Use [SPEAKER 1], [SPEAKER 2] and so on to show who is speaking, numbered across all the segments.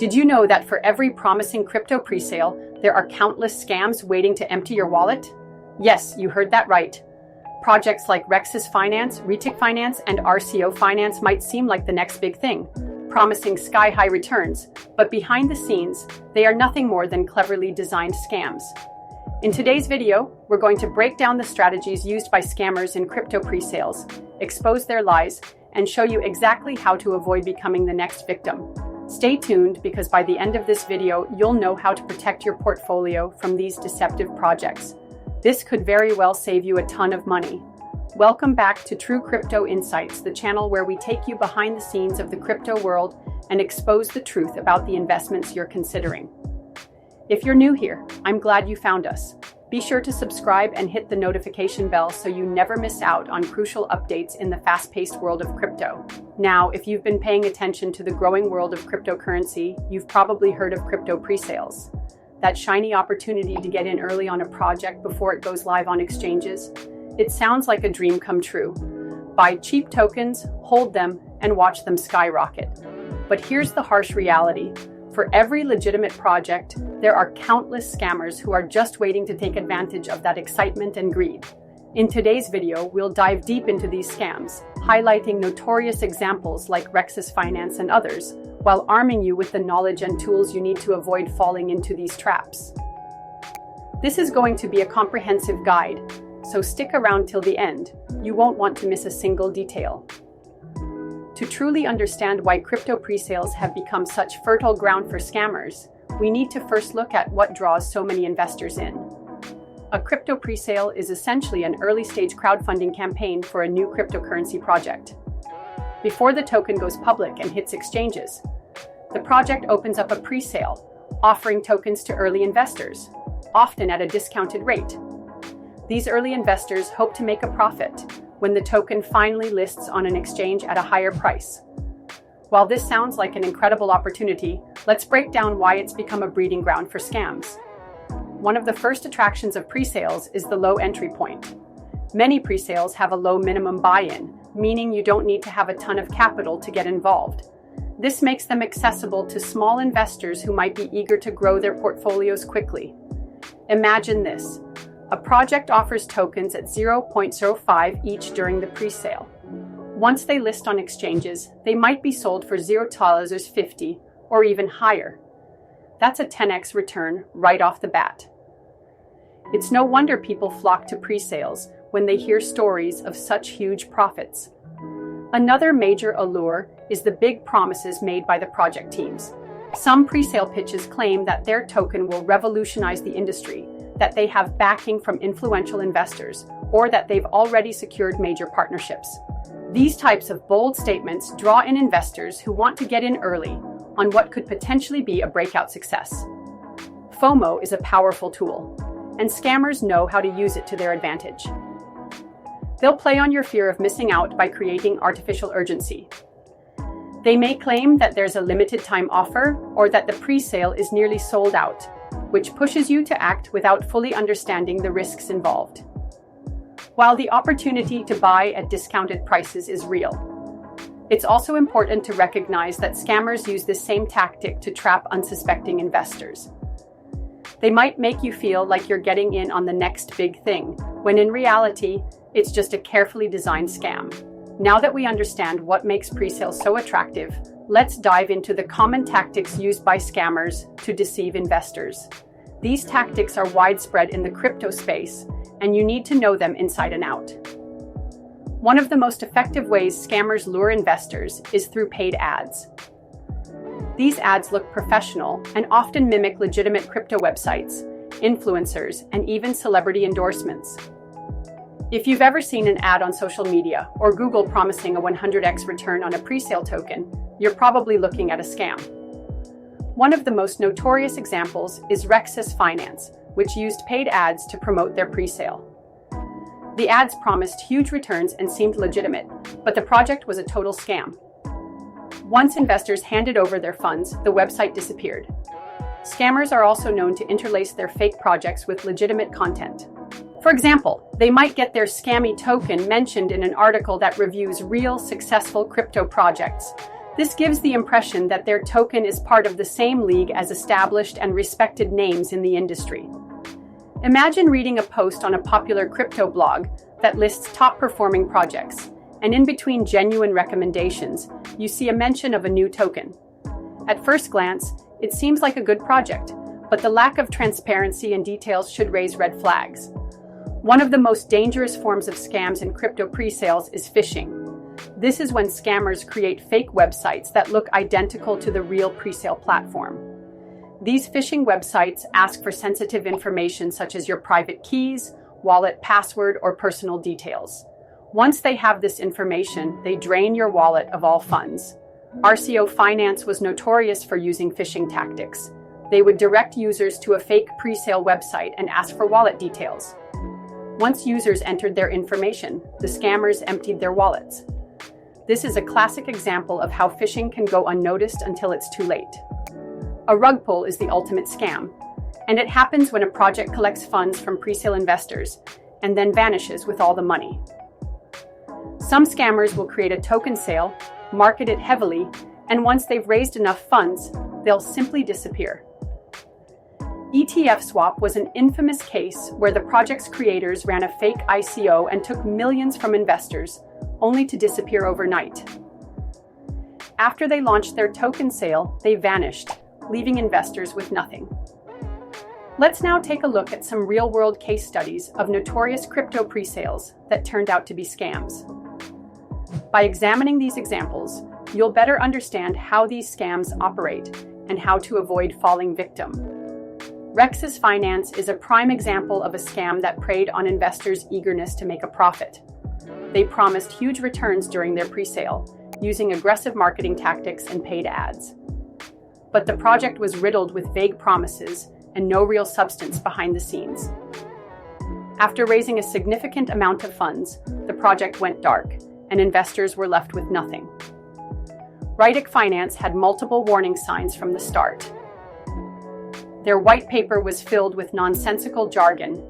[SPEAKER 1] Did you know that for every promising crypto presale, there are countless scams waiting to empty your wallet? Yes, you heard that right. Projects like Rexas Finance, Reitik Finance, and RCO Finance might seem like the next big thing, promising sky-high returns, but behind the scenes, they are nothing more than cleverly designed scams. In today's video, we're going to break down the strategies used by scammers in crypto presales, expose their lies, and show you exactly how to avoid becoming the next victim. Stay tuned because by the end of this video, you'll know how to protect your portfolio from these deceptive projects. This could very well save you a ton of money. Welcome back to True Crypto Insights, the channel where we take you behind the scenes of the crypto world and expose the truth about the investments you're considering. If you're new here, I'm glad you found us. Be sure to subscribe and hit the notification bell so you never miss out on crucial updates in the fast-paced world of crypto. Now, if you've been paying attention to the growing world of cryptocurrency, you've probably heard of crypto presales. That shiny opportunity to get in early on a project before it goes live on exchanges. It sounds like a dream come true. Buy cheap tokens, hold them, and watch them skyrocket. But here's the harsh reality. For every legitimate project, there are countless scammers who are just waiting to take advantage of that excitement and greed. In today's video, we'll dive deep into these scams, highlighting notorious examples like Rexas Finance and others, while arming you with the knowledge and tools you need to avoid falling into these traps. This is going to be a comprehensive guide, so stick around till the end. You won't want to miss a single detail. To truly understand why crypto presales have become such fertile ground for scammers, we need to first look at what draws so many investors in. A crypto presale is essentially an early-stage crowdfunding campaign for a new cryptocurrency project. Before the token goes public and hits exchanges, the project opens up a presale, offering tokens to early investors, often at a discounted rate. These early investors hope to make a profit when the token finally lists on an exchange at a higher price. While this sounds like an incredible opportunity, let's break down why it's become a breeding ground for scams. One of the first attractions of presales is the low entry point. Many presales have a low minimum buy-in, meaning you don't need to have a ton of capital to get involved. This makes them accessible to small investors who might be eager to grow their portfolios quickly. Imagine this. A project offers tokens at 0.05 each during the presale. Once they list on exchanges, they might be sold for $0.50 or even higher. That's a 10x return right off the bat. It's no wonder people flock to presales when they hear stories of such huge profits. Another major allure is the big promises made by the project teams. Some presale pitches claim that their token will revolutionize the industry, that they have backing from influential investors, or that they've already secured major partnerships. These types of bold statements draw in investors who want to get in early on what could potentially be a breakout success. FOMO is a powerful tool, and scammers know how to use it to their advantage. They'll play on your fear of missing out by creating artificial urgency. They may claim that there's a limited time offer or that the presale is nearly sold out, which pushes you to act without fully understanding the risks involved. While the opportunity to buy at discounted prices is real, it's also important to recognize that scammers use this same tactic to trap unsuspecting investors. They might make you feel like you're getting in on the next big thing, when in reality, it's just a carefully designed scam. Now that we understand what makes presales so attractive, let's dive into the common tactics used by scammers to deceive investors. These tactics are widespread in the crypto space, and you need to know them inside and out. One of the most effective ways scammers lure investors is through paid ads. These ads look professional and often mimic legitimate crypto websites, influencers, and even celebrity endorsements. If you've ever seen an ad on social media or Google promising a 100x return on a presale token, you're probably looking at a scam. One of the most notorious examples is Rexas Finance, which used paid ads to promote their presale. The ads promised huge returns and seemed legitimate, but the project was a total scam. Once investors handed over their funds, the website disappeared. Scammers are also known to interlace their fake projects with legitimate content. For example, they might get their scammy token mentioned in an article that reviews real successful crypto projects, This gives the impression that their token is part of the same league as established and respected names in the industry. Imagine reading a post on a popular crypto blog that lists top-performing projects, and in between genuine recommendations, you see a mention of a new token. At first glance, it seems like a good project, but the lack of transparency and details should raise red flags. One of the most dangerous forms of scams in crypto pre-sales is phishing. This is when scammers create fake websites that look identical to the real pre-sale platform. These phishing websites ask for sensitive information such as your private keys, wallet password, or personal details. Once they have this information, they drain your wallet of all funds. RCO Finance was notorious for using phishing tactics. They would direct users to a fake pre-sale website and ask for wallet details. Once users entered their information, the scammers emptied their wallets. This is a classic example of how phishing can go unnoticed until it's too late. A rug pull is the ultimate scam, and it happens when a project collects funds from pre-sale investors and then vanishes with all the money. Some scammers will create a token sale, market it heavily, and once they've raised enough funds, they'll simply disappear. ETF swap was an infamous case where the project's creators ran a fake ICO and took millions from investors, only to disappear overnight. After they launched their token sale, they vanished, leaving investors with nothing. Let's now take a look at some real-world case studies of notorious crypto pre-sales that turned out to be scams. By examining these examples, you'll better understand how these scams operate and how to avoid falling victim. Rexas Finance is a prime example of a scam that preyed on investors' eagerness to make a profit. They promised huge returns during their pre-sale, using aggressive marketing tactics and paid ads. But the project was riddled with vague promises and no real substance behind the scenes. After raising a significant amount of funds, the project went dark, and investors were left with nothing. Reitik Finance had multiple warning signs from the start. Their white paper was filled with nonsensical jargon,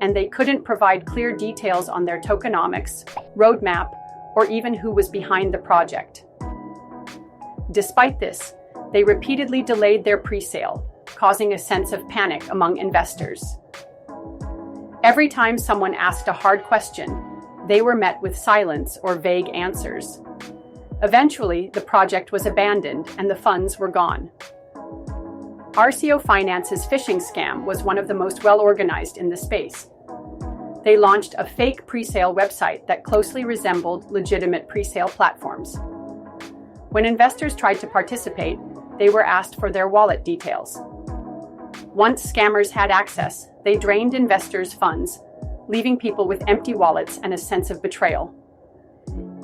[SPEAKER 1] and they couldn't provide clear details on their tokenomics, roadmap, or even who was behind the project. Despite this, they repeatedly delayed their pre-sale, causing a sense of panic among investors. Every time someone asked a hard question, they were met with silence or vague answers. Eventually, the project was abandoned and the funds were gone. RCO Finance's phishing scam was one of the most well-organized in the space. They launched a fake pre-sale website that closely resembled legitimate pre-sale platforms. When investors tried to participate, they were asked for their wallet details. Once scammers had access, they drained investors' funds, leaving people with empty wallets and a sense of betrayal.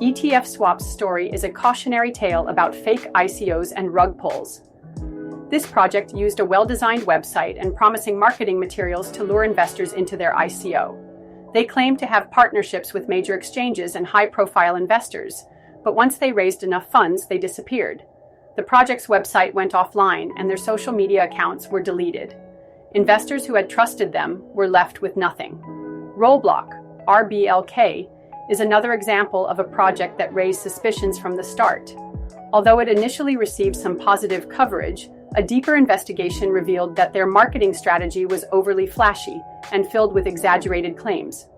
[SPEAKER 1] ETF Swap's story is a cautionary tale about fake ICOs and rug pulls. This project used a well-designed website and promising marketing materials to lure investors into their ICO. They claimed to have partnerships with major exchanges and high-profile investors, but once they raised enough funds, they disappeared. The project's website went offline and their social media accounts were deleted. Investors who had trusted them were left with nothing. Rollblock, RBLK, is another example of a project that raised suspicions from the start. Although it initially received some positive coverage, a deeper investigation revealed that their marketing strategy was overly flashy and filled with exaggerated claims.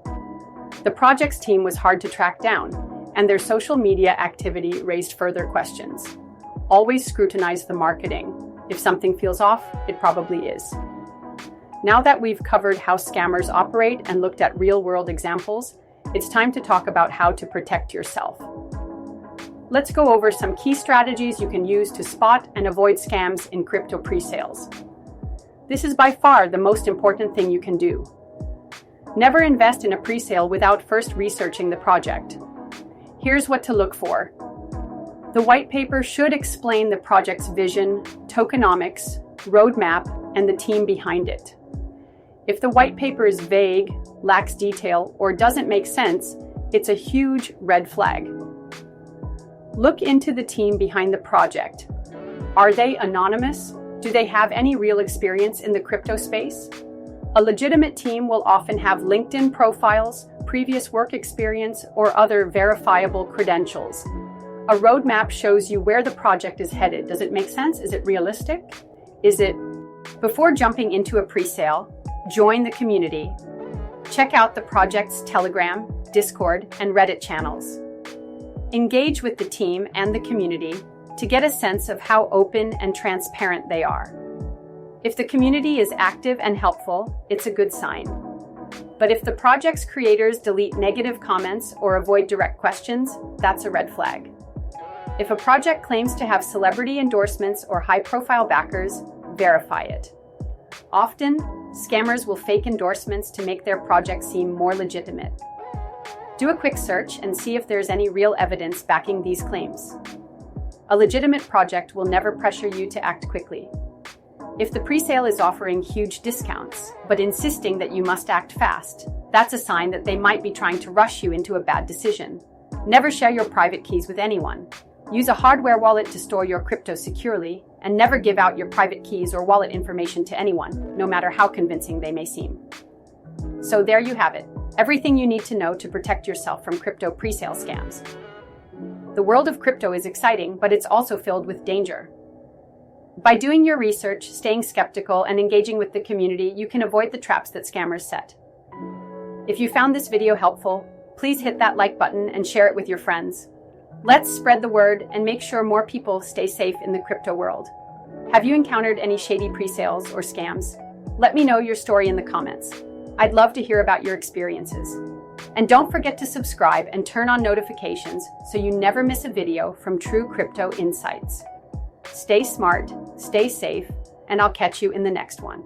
[SPEAKER 1] The project's team was hard to track down, and their social media activity raised further questions. Always scrutinize the marketing. If something feels off, it probably is. Now that we've covered how scammers operate and looked at real-world examples, it's time to talk about how to protect yourself. Let's go over some key strategies you can use to spot and avoid scams in crypto pre-sales. This is by far the most important thing you can do. Never invest in a pre-sale without first researching the project. Here's what to look for. The white paper should explain the project's vision, tokenomics, roadmap, and the team behind it. If the white paper is vague, lacks detail, or doesn't make sense, it's a huge red flag. Look into the team behind the project. Are they anonymous? Do they have any real experience in the crypto space? A legitimate team will often have LinkedIn profiles, previous work experience, or other verifiable credentials. A roadmap shows you where the project is headed. Does it make sense? Is it realistic? Before jumping into a pre-sale, join the community. Check out the project's Telegram, Discord, and Reddit channels. Engage with the team and the community to get a sense of how open and transparent they are. If the community is active and helpful, it's a good sign. But if the project's creators delete negative comments or avoid direct questions, that's a red flag. If a project claims to have celebrity endorsements or high-profile backers, verify it. Often, scammers will fake endorsements to make their project seem more legitimate. Do a quick search and see if there's any real evidence backing these claims. A legitimate project will never pressure you to act quickly. If the presale is offering huge discounts, but insisting that you must act fast, that's a sign that they might be trying to rush you into a bad decision. Never share your private keys with anyone. Use a hardware wallet to store your crypto securely, and never give out your private keys or wallet information to anyone, no matter how convincing they may seem. So there you have it, everything you need to know to protect yourself from crypto presale scams. The world of crypto is exciting, but it's also filled with danger. By doing your research, staying skeptical, and engaging with the community, you can avoid the traps that scammers set. If you found this video helpful, please hit that like button and share it with your friends. Let's spread the word and make sure more people stay safe in the crypto world. Have you encountered any shady presales or scams? Let me know your story in the comments. I'd love to hear about your experiences. And don't forget to subscribe and turn on notifications so you never miss a video from True Crypto Insights. Stay smart, stay safe, and I'll catch you in the next one.